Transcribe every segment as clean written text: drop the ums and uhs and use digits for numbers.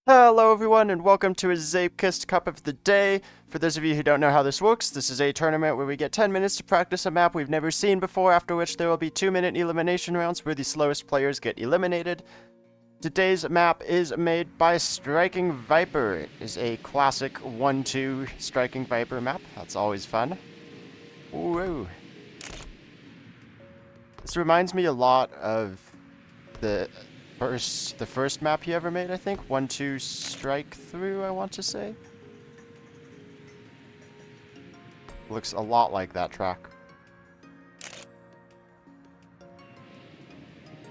Hello everyone and welcome to a Zeepkist Cup of the Day. For those of you who don't know how this works, this is a tournament where we get 10 minutes to practice a map we've never seen before, after which there will be 2-minute elimination rounds where the slowest players get eliminated. Today's map is made by Striking Vyper. It is a classic 1-2 Striking Vyper map. That's always fun. Woo! This reminds me a lot of the first map he ever made, I think. 1-2 strike through, I want to say. Looks a lot like that track.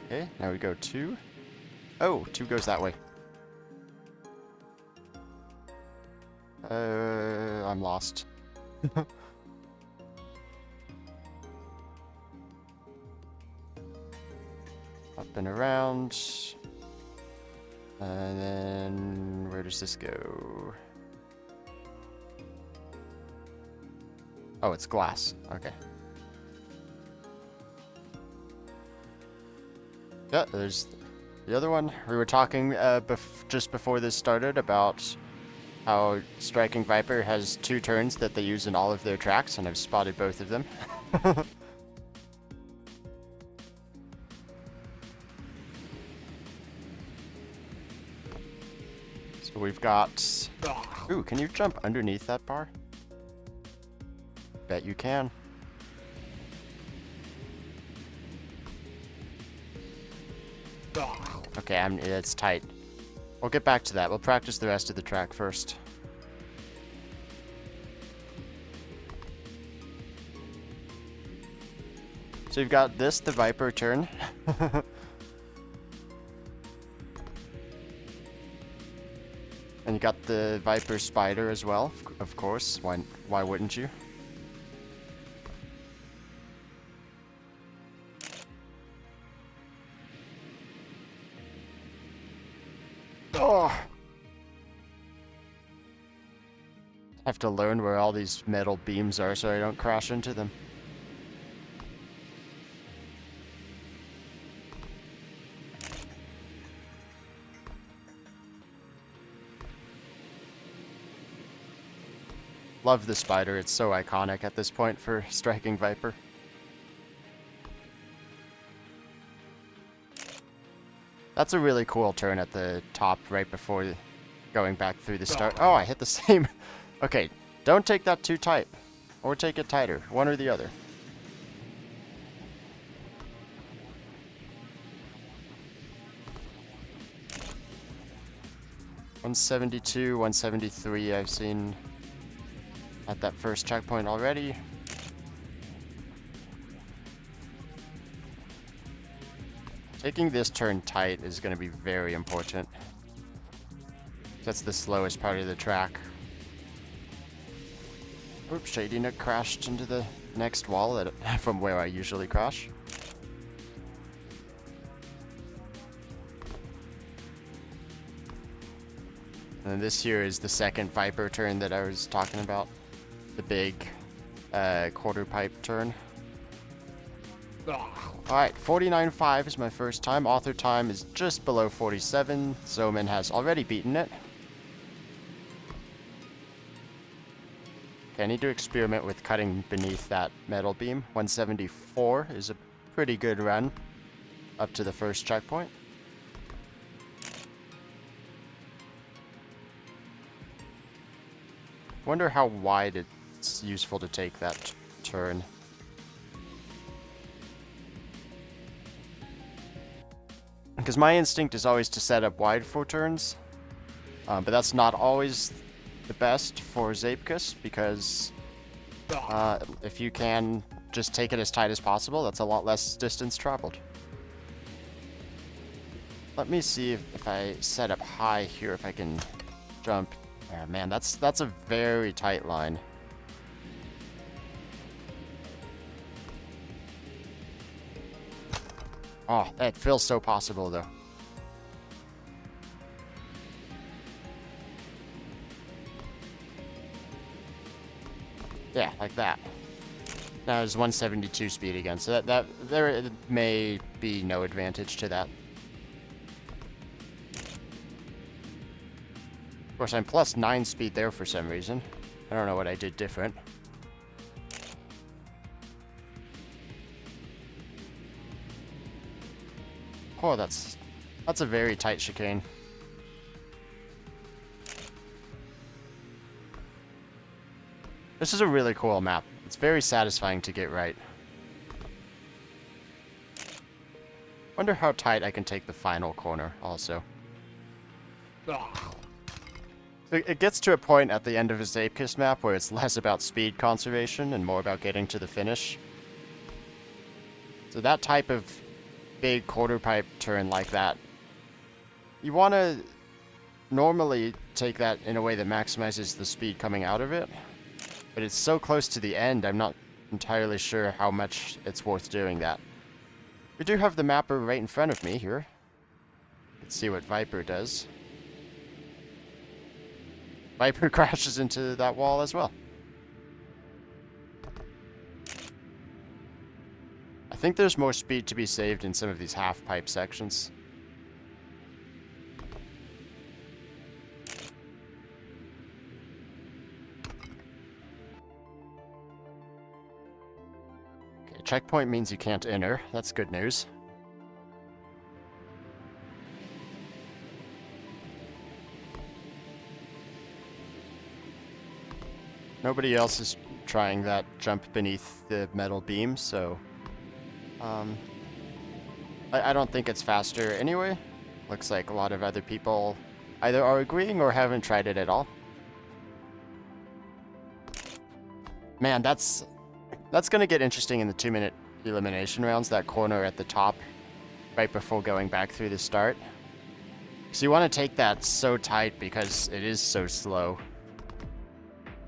Okay, now we go 2. Oh, 2 goes that way. I'm lost. Up and around. And then where does this go? Oh, it's glass. Okay. Yeah, there's the other one. We were talking just before this started about how Striking Vyper has 2 turns that they use in all of their tracks, and I've spotted both of them. So we've got... Ooh, can you jump underneath that bar? Bet you can. Okay, it's tight. We'll get back to that. We'll practice the rest of the track first. So you've got this, the Vyper turn. And you got the Vyper spider as well, of course. Why wouldn't you? Oh! I have to learn where all these metal beams are so I don't crash into them. Love the spider, it's so iconic at this point for Striking Vyper. That's a really cool turn at the top right before going back through the start. Oh, I hit the same. Okay, don't take that too tight. Or take it tighter, one or the other. .172, 173 I've seen at that first checkpoint already. Taking this turn tight is going to be very important. That's the slowest part of the track. Oops, Shady Nook crashed into the next wall from where I usually crash. And this here is the second Vyper turn that I was talking about. The big quarter pipe turn. Alright, 49.5 is my first time. Author time is just below 47. Zoman has already beaten it. Okay, I need to experiment with cutting beneath that metal beam. 174 is a pretty good run up to the first checkpoint. Wonder how wide it's useful to take that turn. Because my instinct is always to set up wide for turns, but that's not always the best for Zeepkist, because if you can just take it as tight as possible, that's a lot less distance traveled. Let me see if I set up high here, if I can jump. Oh, man, that's a very tight line. Oh, it feels so possible, though. Yeah, like that. Now it's 172 speed again, so that there may be no advantage to that. course, I'm +9 speed there for some reason. I don't know what I did different. Oh, that's a very tight chicane. This is a really cool map. It's very satisfying to get right. Wonder how tight I can take the final corner also. So it gets to a point at the end of a Zeepkist map where it's less about speed conservation and more about getting to the finish. So that type of big quarter pipe turn like that, you want to normally take that in a way that maximizes the speed coming out of it. But it's so close to the end, I'm not entirely sure how much it's worth doing that. We do have the mapper right in front of me here. Let's see what Vyper does. Vyper crashes into that wall as well. I think there's more speed to be saved in some of these half-pipe sections. Okay, checkpoint means you can't enter. That's good news. Nobody else is trying that jump beneath the metal beam, so I don't think it's faster anyway. Looks like a lot of other people either are agreeing or haven't tried it at all. Man, that's gonna get interesting in the 2-minute elimination rounds, that corner at the top, right before going back through the start. So you want to take that so tight because it is so slow.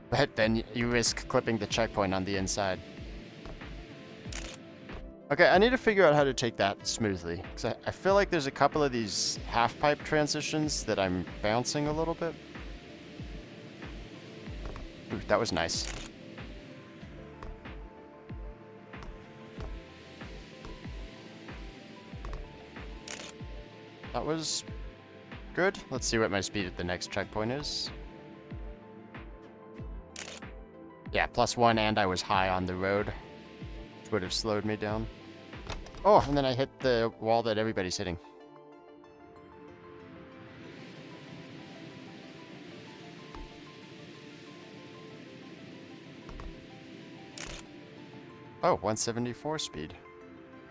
But then you risk clipping the checkpoint on the inside. Okay, I need to figure out how to take that smoothly. Because I feel like there's a couple of these half-pipe transitions that I'm bouncing a little bit. Ooh, that was nice. That was good. Let's see what my speed at the next checkpoint is. Yeah, +1, and I was high on the road, which would have slowed me down. Oh, and then I hit the wall that everybody's hitting. Oh, 174 speed.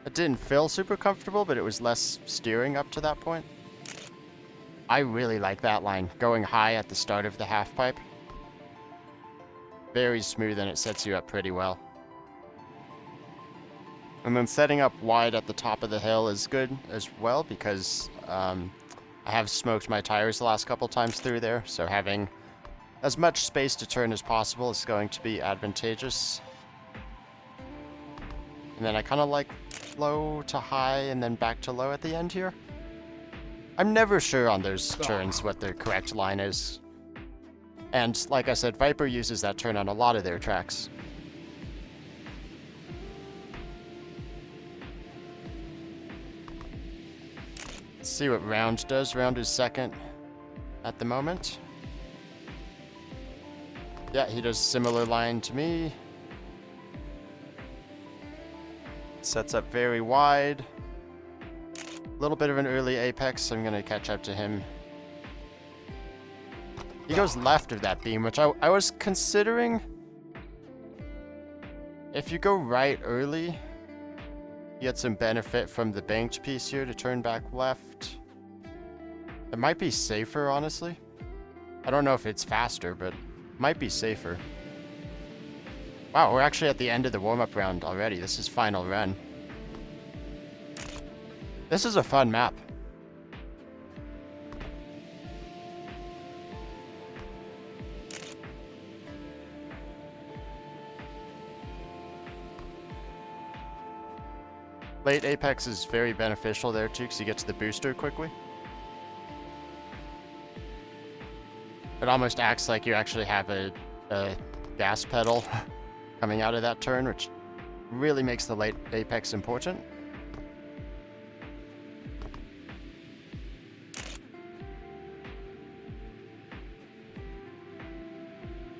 It didn't feel super comfortable, but it was less steering up to that point. I really like that line, going high at the start of the half pipe. Very smooth, and it sets you up pretty well. And then setting up wide at the top of the hill is good as well, because I have smoked my tires the last couple times through there, so having as much space to turn as possible is going to be advantageous. And then I kind of like low to high and then back to low at the end here. I'm never sure on those turns what the correct line is. And like I said, Vyper uses that turn on a lot of their tracks. Let's see what Round does. Round is second at the moment. Yeah, he does similar line to me. Sets up very wide. A little bit of an early apex, so I'm going to catch up to him. He goes left of that beam, which I was considering. If you go right early, you get some benefit from the banked piece here to turn back left. It might be safer, honestly. I don't know if it's faster, but it might be safer. Wow, we're actually at the end of the warm-up round already. This is final run. This is a fun map. Late apex is very beneficial there too, because you get to the booster quickly. It almost acts like you actually have a gas pedal coming out of that turn, which really makes the late apex important.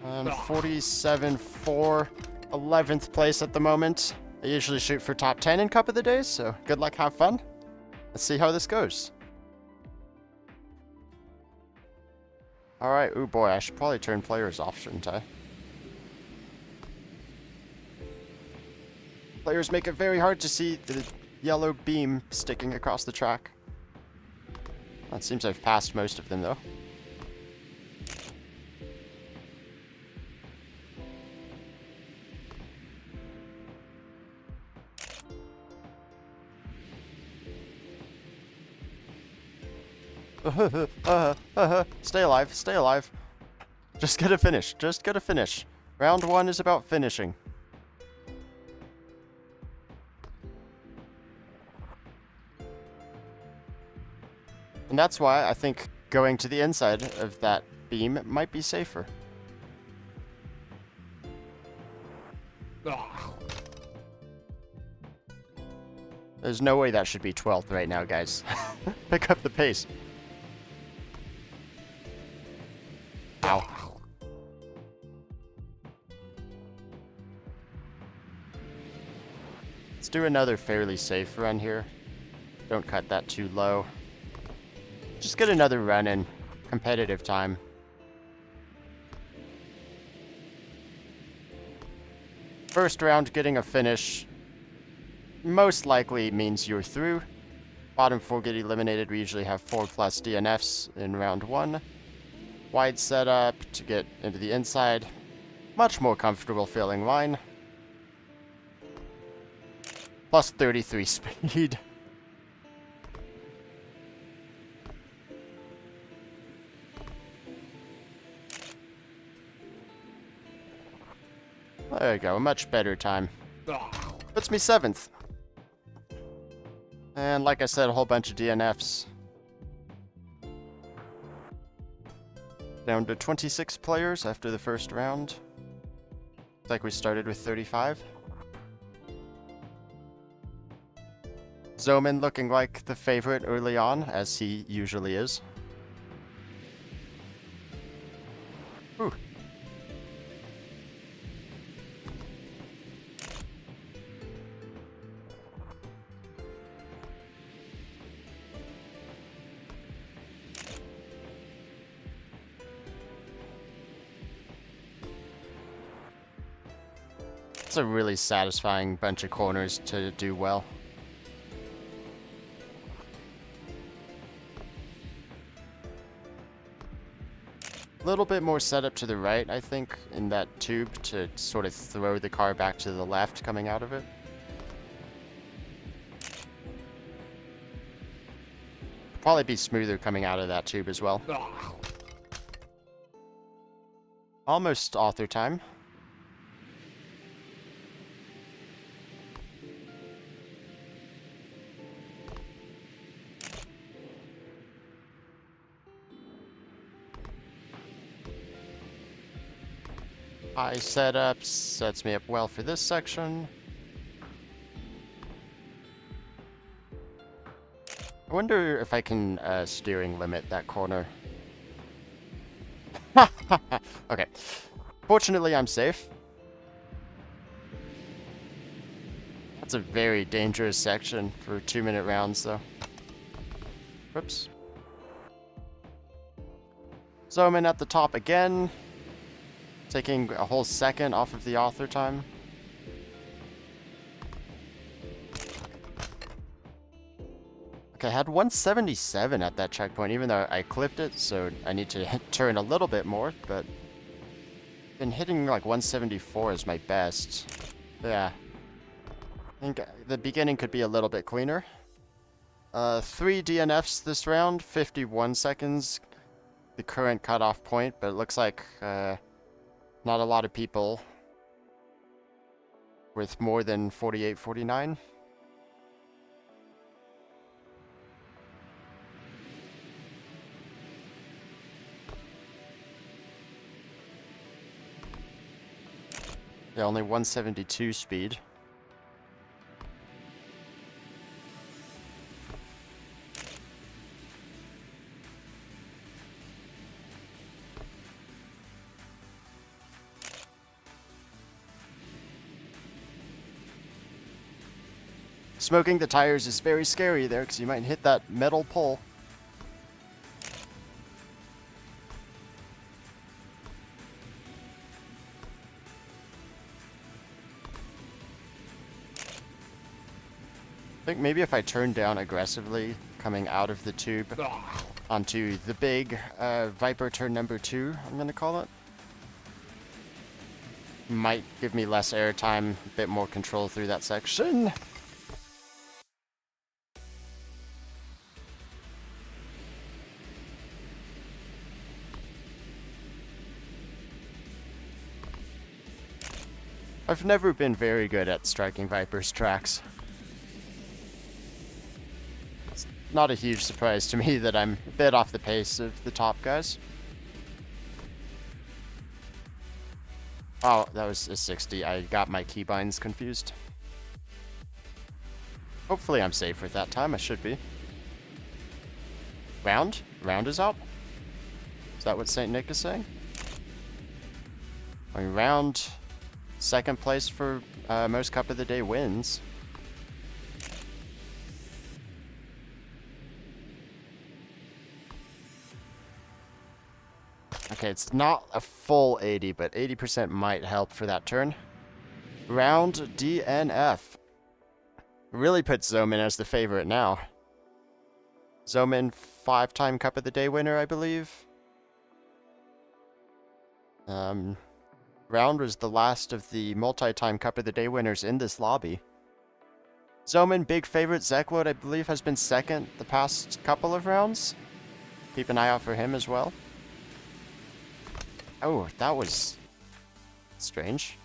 47-4, 11th place at the moment. I usually shoot for top 10 in Cup of the Day, so good luck, have fun. Let's see how this goes. Alright, ooh boy, I should probably turn players off, shouldn't I? Players make it very hard to see the yellow beam sticking across the track. Well, it seems I've passed most of them, though. Stay alive, stay alive. Just gotta finish, just gotta finish. Round 1 is about finishing. And that's why I think going to the inside of that beam might be safer. There's no way that should be 12th right now, guys. Pick up the pace. Ow. Let's do another fairly safe run here. Don't cut that too low. Just get another run in. Competitive time. First round, getting a finish most likely means you're through. Bottom 4 get eliminated. We usually have 4+ DNFs in round 1. Wide setup to get into the inside. Much more comfortable feeling line. Plus 33 speed. There you go, a much better time. Puts me 7th. And like I said, a whole bunch of DNFs. Down to 26 players after the first round. Looks like we started with 35. Zoman looking like the favorite early on, as he usually is. Whew. It's a really satisfying bunch of corners to do well. A little bit more setup to the right, I think, in that tube to sort of throw the car back to the left coming out of it. Probably be smoother coming out of that tube as well. Almost author time. High setup sets me up well for this section. I wonder if I can steering limit that corner. Okay. Fortunately, I'm safe. That's a very dangerous section for 2-minute rounds, though. Whoops. Zoom at the top again. Taking a whole second off of the author time. Okay, I had 177 at that checkpoint, even though I clipped it, so I need to turn a little bit more, but been hitting like 174 is my best. Yeah. I think the beginning could be a little bit cleaner. 3 DNFs this round, 51 seconds, the current cutoff point, but it looks like not a lot of people with more than 48, 49. Yeah, only 172 speed. Smoking the tires is very scary there because you might hit that metal pole. I think maybe if I turn down aggressively coming out of the tube onto the big Vyper turn number 2, I'm going to call it. Might give me less airtime, a bit more control through that section. I've never been very good at striking Vyper's tracks. It's not a huge surprise to me that I'm a bit off the pace of the top guys. Oh, that was a 60. I got my keybinds confused. Hopefully I'm safe with that time. I should be. Round? Round is out? Is that what St. Nick is saying? I mean, round... Second place for most Cup of the Day wins. Okay, it's not a full 80, but 80% might help for that turn. Round DNF. Really puts Zoman as the favorite now. Zoman, 5-time Cup of the Day winner, I believe. Round was the last of the multi-time Cup of the Day winners in this lobby. Zoman, big favorite. Zekwood, I believe, has been second the past couple of rounds. Keep an eye out for him as well. Oh, that was strange.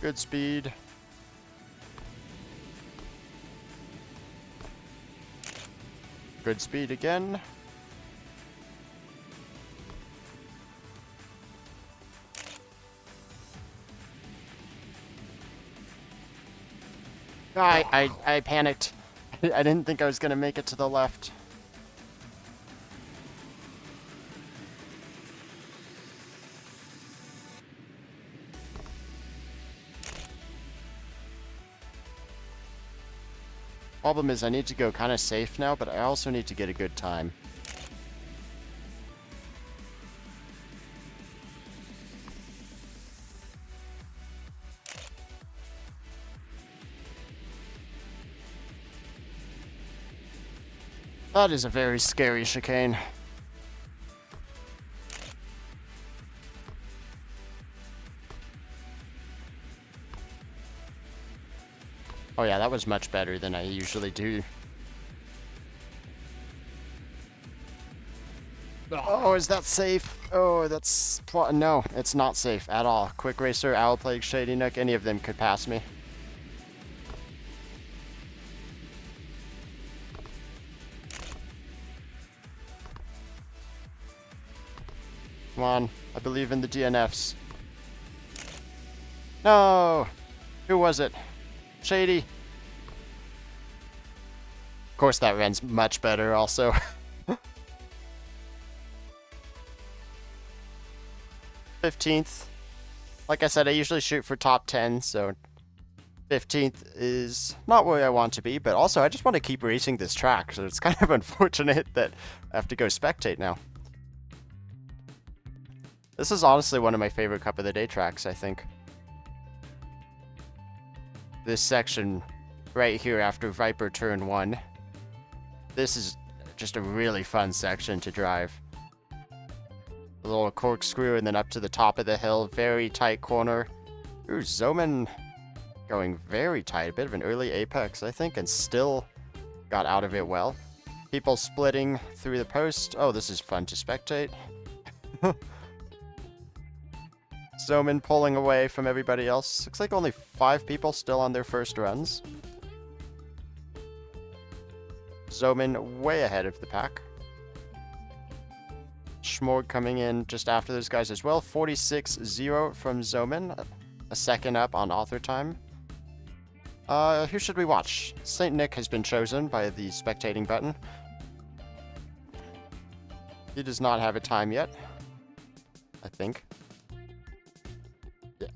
Good speed. Good speed again. I panicked. I didn't think I was gonna make it to the left. Problem is I need to go kind of safe now, but I also need to get a good time. That is a very scary chicane. Oh yeah, that was much better than I usually do. Oh, is that safe? Oh, that's... No, it's not safe at all. Quick Racer, Owl Plague, Shady Nook, any of them could pass me. Come on, I believe in the DNFs. No! Who was it? Shady. Of course that runs much better also. 15th. Like I said, I usually shoot for top 10, so 15th is not where I want to be, but also I just want to keep racing this track, so it's kind of unfortunate that I have to go spectate now. This is honestly one of my favorite Cup of the Day tracks, I think. This section right here after Vyper turn 1. This is just a really fun section to drive. A little corkscrew and then up to the top of the hill. Very tight corner. Ooh, Zoman going very tight. A bit of an early apex, I think, and still got out of it well. People splitting through the post. Oh, this is fun to spectate. Zoman pulling away from everybody else. Looks like only 5 people still on their first runs. Zoman way ahead of the pack. Schmorg coming in just after those guys as well. 46-0 from Zoman. A second up on author time. Who should we watch? St. Nick has been chosen by the spectating button. He does not have a time yet, I think. Yeah.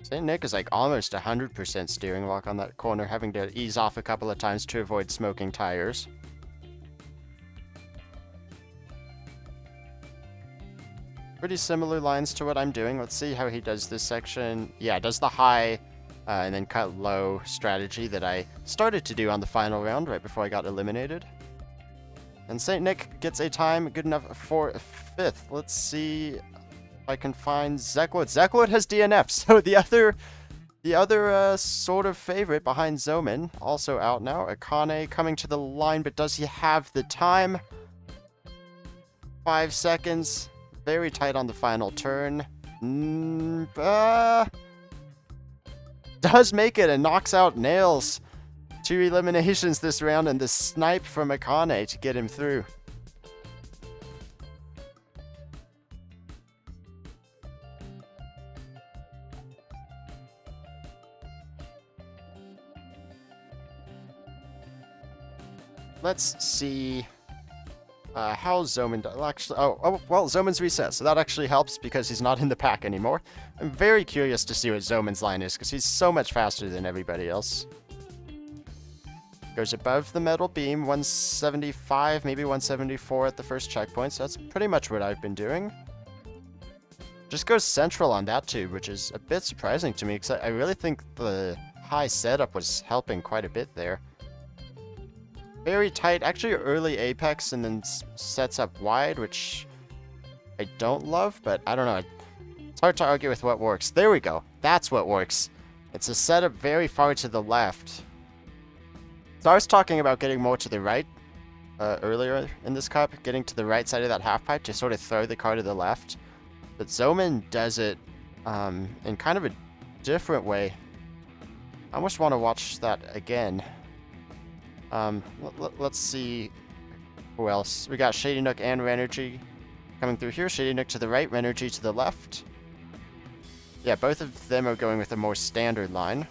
St. Nick is like almost 100% steering lock on that corner, having to ease off a couple of times to avoid smoking tires. Pretty similar lines to what I'm doing. Let's see how he does this section. Yeah, does the high and then cut low strategy that I started to do on the final round right before I got eliminated. And St. Nick gets a time good enough for 5th. Let's see if I can find Zeklot. Zeklot has DNF, so the other sort of favorite behind Zoman, also out now. Akane coming to the line, but does he have the time? 5 seconds. Very tight on the final turn. Does make it and knocks out Nails. 2 eliminations this round and the snipe from Akane to get him through. Let's see how Zoman does. Actually, well, Zoman's reset, so that actually helps because he's not in the pack anymore. I'm very curious to see what Zoman's line is because he's so much faster than everybody else. Goes above the metal beam, 175, maybe 174 at the first checkpoint, so that's pretty much what I've been doing. Just goes central on that too, which is a bit surprising to me because I really think the high setup was helping quite a bit there. Very tight, actually early apex and then sets up wide, which I don't love, but I don't know. It's hard to argue with what works. There we go. That's what works. It's a setup very far to the left. So I was talking about getting more to the right earlier in this cup, getting to the right side of that half pipe to sort of throw the car to the left. But Zoman does it in kind of a different way. I almost want to watch that again. Let's see who else. We got Shady Nook and Renergy coming through here. Shady Nook to the right, Renergy to the left. Yeah, both of them are going with a more standard line.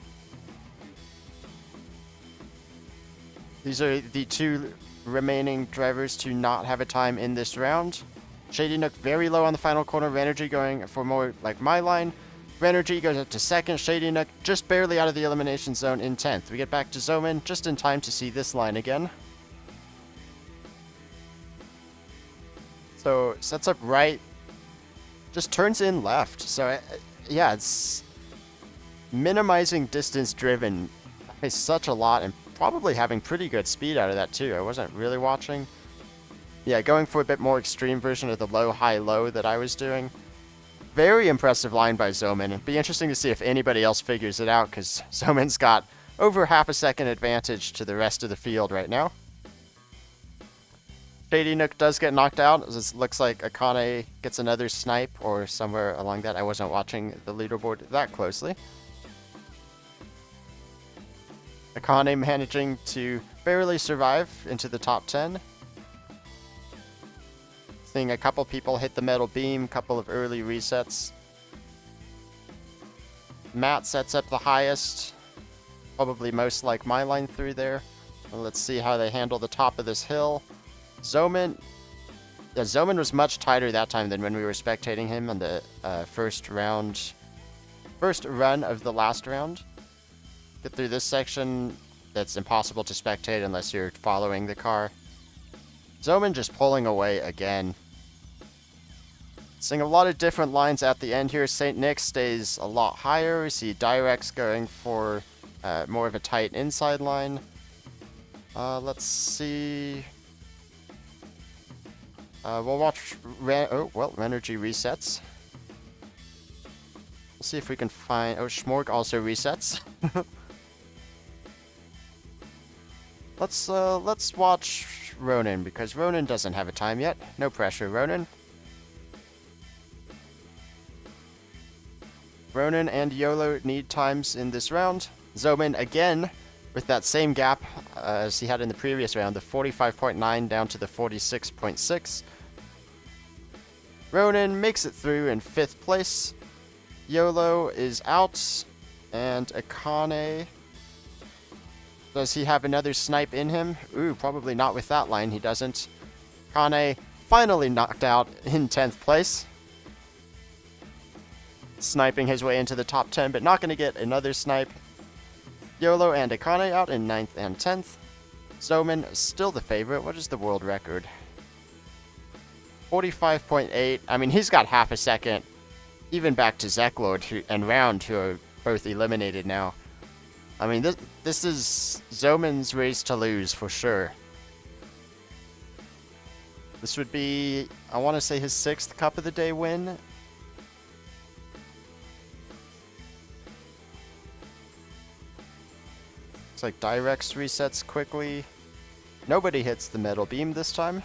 These are the 2 remaining drivers to not have a time in this round. Shady Nook very low on the final corner. Renergy going for more like my line. Renergy goes up to 2nd. Shady Nook just barely out of the elimination zone in 10th. We get back to Zoman just in time to see this line again. So sets up right, just turns in left. So yeah, it's minimizing distance driven by such a lot and probably having pretty good speed out of that too. I wasn't really watching. Yeah, going for a bit more extreme version of the low, high, low that I was doing. Very impressive line by Zoman. It'd be interesting to see if anybody else figures it out, because Zoman's got over half a second advantage to the rest of the field right now. Shady Nook does get knocked out. It looks like Akane gets another snipe or somewhere along that. I wasn't watching the leaderboard that closely. Akane managing to barely survive into the top 10. Seeing a couple people hit the metal beam, couple of early resets. Matt sets up the highest, probably most like my line through there. Well, let's see how they handle the top of this hill. Zoman was much tighter that time than when we were spectating him on the first run of the last round. Get through this section that's impossible to spectate unless you're following the car. Zoman just pulling away again. Seeing a lot of different lines at the end here. St. Nick stays a lot higher. We see Direx going for more of a tight inside line. Let's see. We'll watch Renergy resets. We'll see if we can find... Oh, Schmorg also resets. Let's watch Ronan, because Ronan doesn't have a time yet. No pressure, Ronan. Ronan and YOLO need times in this round. Zoman again with that same gap as he had in the previous round, the 45.9 down to the 46.6. Ronan makes it through in 5th place. YOLO is out, and Akane Does he have another snipe in him? Ooh, probably not with that line, he doesn't. Kane finally knocked out in 10th place. Sniping his way into the top 10, but not going to get another snipe. YOLO and Akane out in 9th and 10th. Zoman still the favorite. What is the world record? 45.8. I mean, he's got half a second. Even back to Zeklord and Round, who are both eliminated now. I mean, this is Zoman's race to lose for sure. This would be, I want to say, his 6th Cup of the Day win. Looks like Direx resets quickly. Nobody hits the metal beam this time.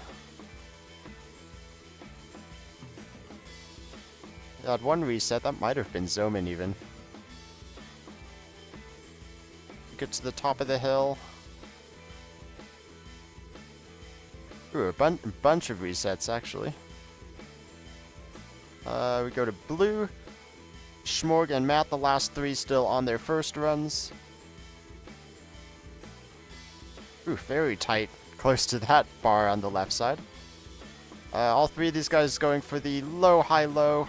They had one reset. That might have been Zoman even. Get to the top of the hill. Ooh, a bunch of resets, actually. We go to blue. Schmorg and Matt, the last 3 still on their first runs. Ooh, very tight. Close to that bar on the left side. All 3 of these guys going for the low, high, low.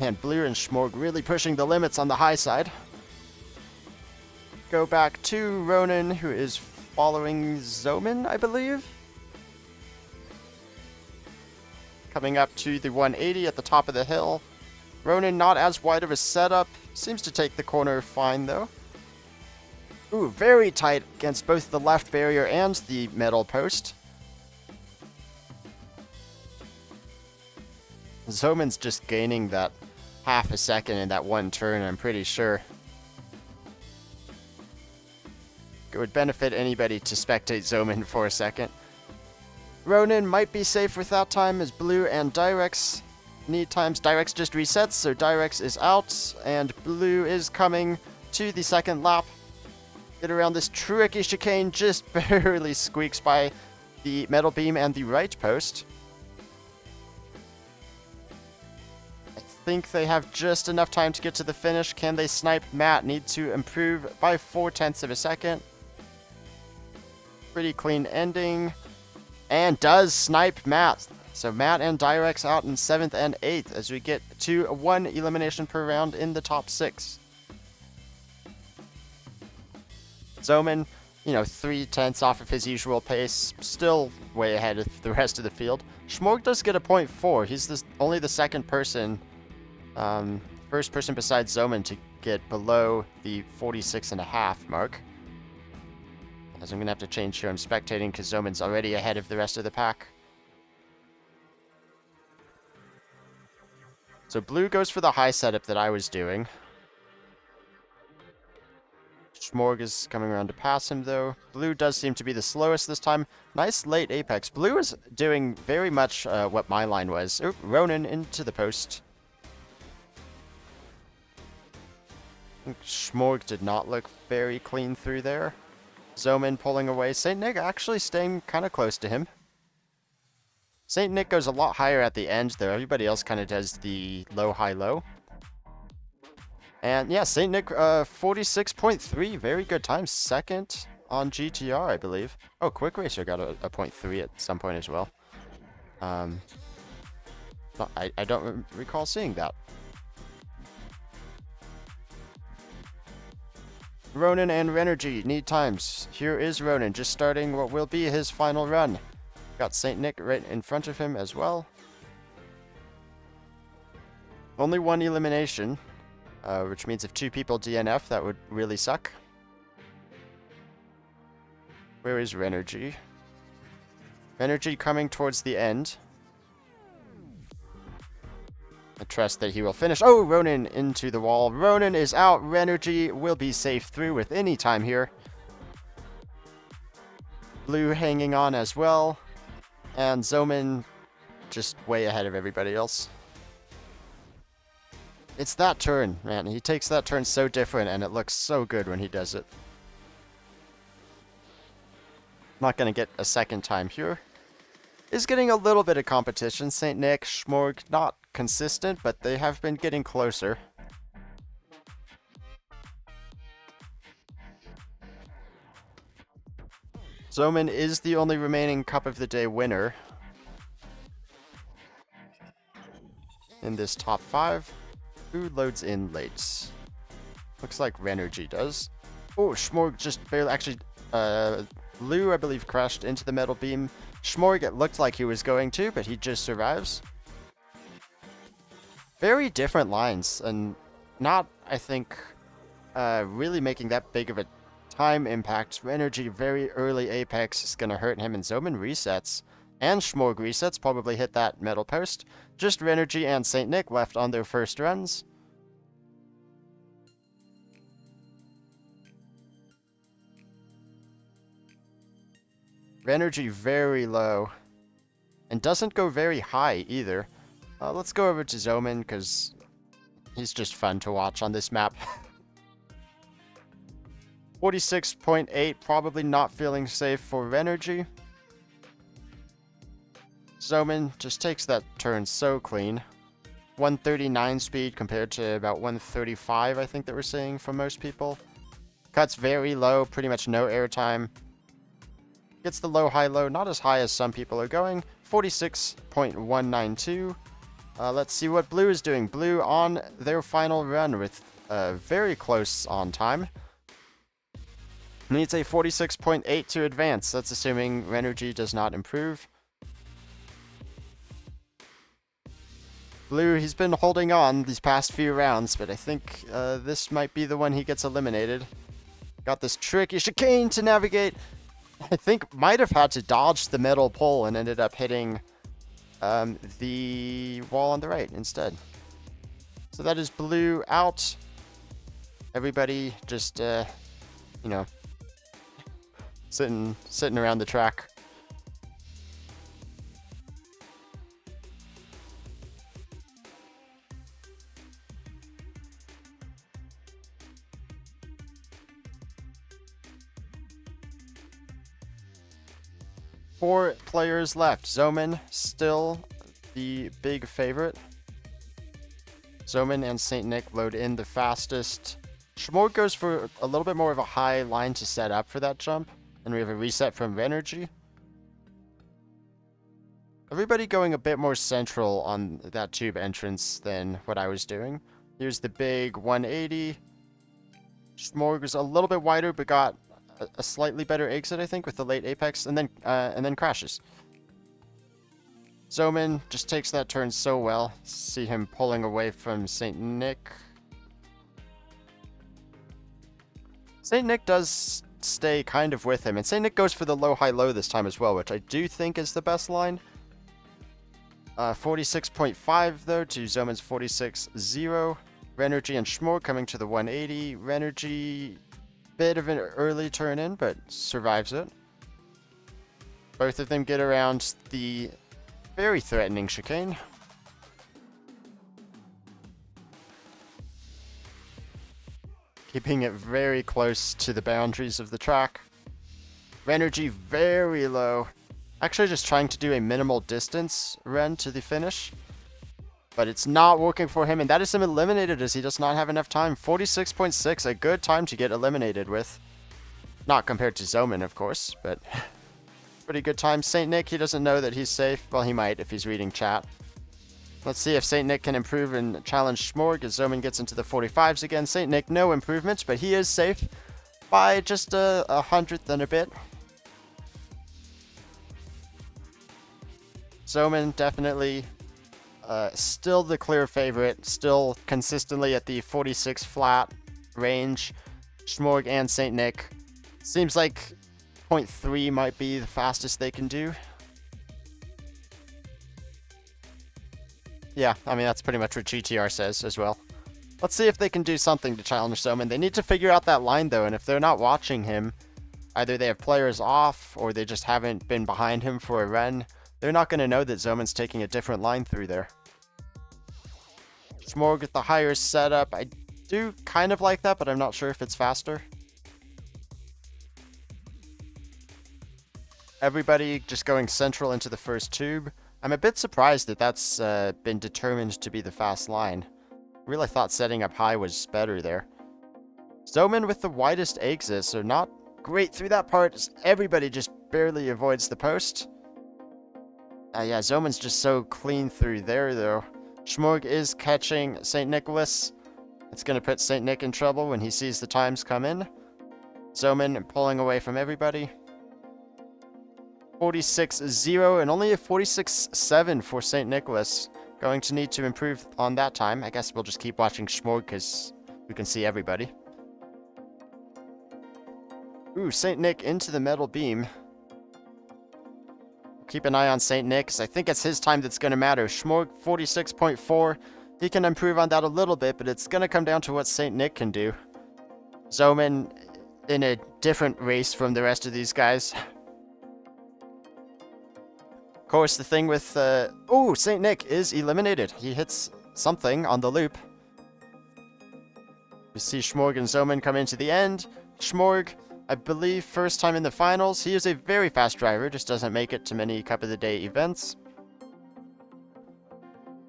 And blue and Schmorg really pushing the limits on the high side. Go back to Ronan, who is following Zoman, I believe. Coming up to the 180 at the top of the hill. Ronan not as wide of a setup. Seems to take the corner fine, though. Ooh, very tight against both the left barrier and the metal post. Zoman's just gaining that half a second in that one turn, I'm pretty sure. It would benefit anybody to spectate Zoman for a second. Ronan might be safe with that time as Blue and Direx need times. Direx just resets, so Direx is out, and Blue is coming to the second lap. Get around this tricky chicane, just barely squeaks by the metal beam and the right post. I think they have just enough time to get to the finish. Can they snipe Matt? Need to improve by 0.4 of a second. Pretty clean ending. And does snipe Matt. So Matt and Direx out in 7th and 8th as we get to 1 elimination per round in the top 6. Zoman, 0.3 off of his usual pace, still way ahead of the rest of the field. Schmorg does get a 0.4. He's only the second person, first person besides Zoman to get below the 46.5 mark. As I'm going to have to change who I'm spectating because Zoman's already ahead of the rest of the pack. So Blue goes for the high setup that I was doing. Schmorg is coming around to pass him, though. Blue does seem to be the slowest this time. Nice late apex. Blue is doing very much what my line was. Oop, Ronan into the post. I think Schmorg did not look very clean through there. Zoman pulling away. St. Nick actually staying kind of close to him. St. Nick goes a lot higher at the end, though. Everybody else kind of does the low, high, low. And yeah, St. Nick, 46.3, very good time. Second on GTR, I believe. Oh, Quick Racer got a 0.3 at some point as well. I don't recall seeing that. Ronan and Renergy need times. Here is Ronan, just starting what will be his final run. Got St. Nick right in front of him as well. Only 1 elimination. Which means if 2 people DNF, that would really suck. Where is Renergy? Renergy coming towards the end. I trust that he will finish. Oh, Ronan into the wall. Ronan is out. Renergy will be safe through with any time here. Blue hanging on as well. And Zoman just way ahead of everybody else. It's that turn, man. He takes that turn so different, and it looks so good when he does it. Not going to get a second time here. Is getting a little bit of competition. St. Nick, Schmorg, not consistent, but they have been getting closer. Zoman is the only remaining Cup of the Day winner in this top 5. Who loads in late? Looks like Renergy does. Oh, Schmorg just barely... Actually, Lou, I believe, crashed into the metal beam. Schmorg, it looked like he was going to, but he just survives. Very different lines, and not, I think, really making that big of a time impact. Renergy, very early Apex, is going to hurt him, and Zoman resets. And Schmorg resets, probably hit that metal post. Just Renergy and St. Nick left on their first runs. Renergy very low. And doesn't go very high either. Let's go over to Zoman, because he's just fun to watch on this map. 46.8, probably not feeling safe for Renergy. Zoman just takes that turn so clean. 139 speed compared to about 135, I think that we're seeing from most people. Cuts very low, pretty much no airtime. Gets the low-high-low, not as high as some people are going. 46.192. Let's see what Blue is doing. Blue on their final run with very close on time. Needs a 46.8 to advance. That's assuming Renergy does not improve. Blue, he's been holding on these past few rounds, but I think this might be the one he gets eliminated. Got this tricky chicane to navigate. I think might have had to dodge the metal pole and ended up hitting the wall on the right instead. So that is Blue out. Everybody just, you know, sitting around the track. Four players left. Zoman still the big favorite. Zoman and St. Nick load in the fastest. Schmorg goes for a little bit more of a high line to set up for that jump. And we have a reset from Renergy. Everybody going a bit more central on that tube entrance than what I was doing. Here's the big 180. Schmorg was a little bit wider, but got a slightly better exit, I think, with the late apex, and then crashes. Zoman just takes that turn so well. See him pulling away from St. Nick. St. Nick does stay kind of with him, and St. Nick goes for the low-high-low this time as well, which I do think is the best line. 46.5 though to Zoman's 46.0. Renergy and Schmorg coming to the 180. Renergy, bit of an early turn in, but survives it. Both of them get around the very threatening chicane. Keeping it very close to the boundaries of the track. Renergy very low. Actually just trying to do a minimal distance run to the finish. But it's not working for him, and that is him eliminated as he does not have enough time. 46.6, a good time to get eliminated with. Not compared to Zoman, of course, but pretty good time. St. Nick, he doesn't know that he's safe. Well, he might if he's reading chat. Let's see if St. Nick can improve and challenge Schmorg as Zoman gets into the 45s again. St. Nick, no improvements, but he is safe by just a 100th and a bit. Zoman definitely still the clear favorite, still consistently at the 46 flat range. Schmorg and St. Nick. Seems like 0.3 might be the fastest they can do. Yeah, I mean, that's pretty much what GTR says as well. Let's see if they can do something to challenge Zoman. They need to figure out that line, though, and if they're not watching him, either they have players off or they just haven't been behind him for a run. They're not going to know that Zoman's taking a different line through there. Schmorg with the higher setup. I do kind of like that, but I'm not sure if it's faster. Everybody just going central into the first tube. I'm a bit surprised that that's been determined to be the fast line. Really thought setting up high was better there. Zoman with the widest exit, so not great through that part. Everybody just barely avoids the post. Yeah, Zoman's just so clean through there, though. Schmorg is catching St. Nicholas. It's going to put St. Nick in trouble when he sees the times come in. Zoman pulling away from everybody. 46-0 and only a 46-7 for St. Nicholas. Going to need to improve on that time. I guess we'll just keep watching Schmorg because we can see everybody. Ooh, St. Nick into the metal beam. Keep an eye on St. Nick, because I think it's his time that's going to matter. Schmorg, 46.4. He can improve on that a little bit, but it's going to come down to what St. Nick can do. Zoman in a different race from the rest of these guys. Of course, the thing with... oh, St. Nick is eliminated. He hits something on the loop. We see Schmorg and Zoman come into the end. Schmorg, I believe, first time in the finals. He is a very fast driver, just doesn't make it to many Cup of the Day events.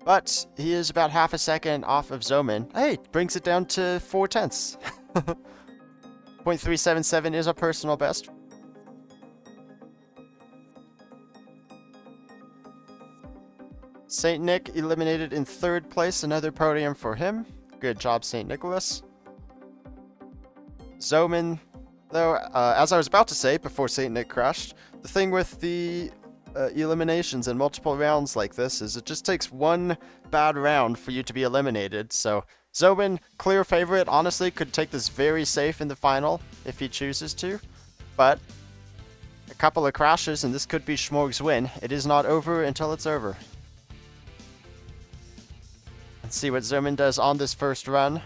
But he is about half a second off of Zoman. Hey, brings it down to 4/10. 0.377 is a personal best. St. Nick eliminated in 3rd place, another podium for him. Good job, St. Nicholas. Zoman, though, as I was about to say before St. Nick crashed, the thing with the eliminations in multiple rounds like this is it just takes one bad round for you to be eliminated. So Zoman, clear favorite, honestly could take this very safe in the final if he chooses to. But a couple of crashes and this could be Schmorg's win. It is not over until it's over. Let's see what Zoman does on this first run.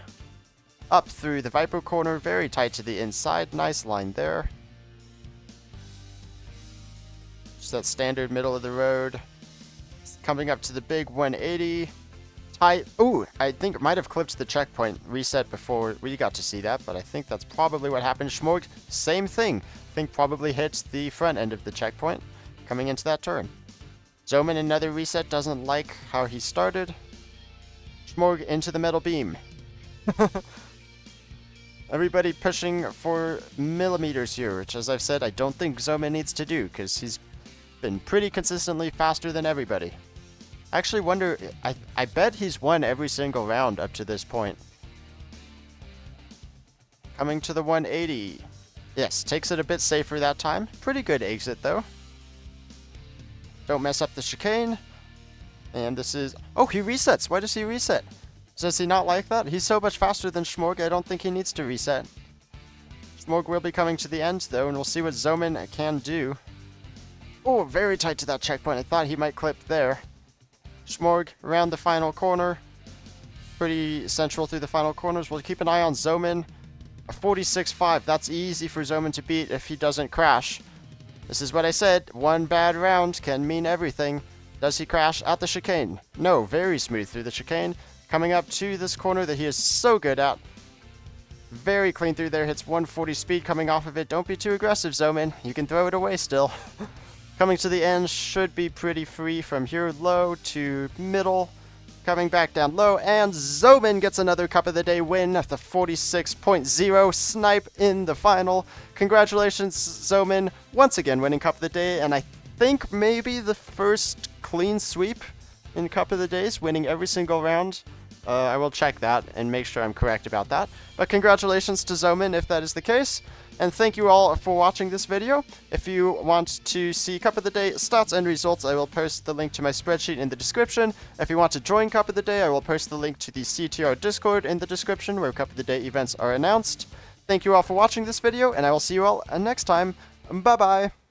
Up through the Vyper corner, very tight to the inside. Nice line there. Just that standard middle of the road. Coming up to the big 180. Tight. Ooh, I think it might have clipped the checkpoint reset before we got to see that, but I think that's probably what happened. Schmorg, same thing. I think probably hits the front end of the checkpoint coming into that turn. Zoman, another reset, doesn't like how he started. Schmorg into the metal beam. Everybody pushing for millimeters here, which, as I've said, I don't think Zoman needs to do, because he's been pretty consistently faster than everybody. I actually wonder, I bet he's won every single round up to this point. Coming to the 180. Yes, takes it a bit safer that time. Pretty good exit, though. Don't mess up the chicane. And this is... Oh, he resets. Why does he reset? Does he not like that? He's so much faster than Schmorg, I don't think he needs to reset. Schmorg will be coming to the end, though, and we'll see what Zoman can do. Oh, very tight to that checkpoint. I thought he might clip there. Schmorg around the final corner. Pretty central through the final corners. We'll keep an eye on Zoman. A 46.5. That's easy for Zoman to beat if he doesn't crash. This is what I said. One bad round can mean everything. Does he crash at the chicane? No, very smooth through the chicane. Coming up to this corner that he is so good at. Very clean through there. Hits 140 speed coming off of it. Don't be too aggressive, Zoman. You can throw it away still. Coming to the end should be pretty free from here. Low to middle. Coming back down low. And Zoman gets another Cup of the Day win at the 46.0. Snipe in the final. Congratulations, Zoman. Once again winning Cup of the Day. And I think maybe the first clean sweep in Cup of the Days, winning every single round. I will check that and make sure I'm correct about that. But congratulations to Zoman if that is the case. And thank you all for watching this video. If you want to see Cup of the Day stats and results, I will post the link to my spreadsheet in the description. If you want to join Cup of the Day, I will post the link to the CTR Discord in the description where Cup of the Day events are announced. Thank you all for watching this video, and I will see you all next time. Bye-bye.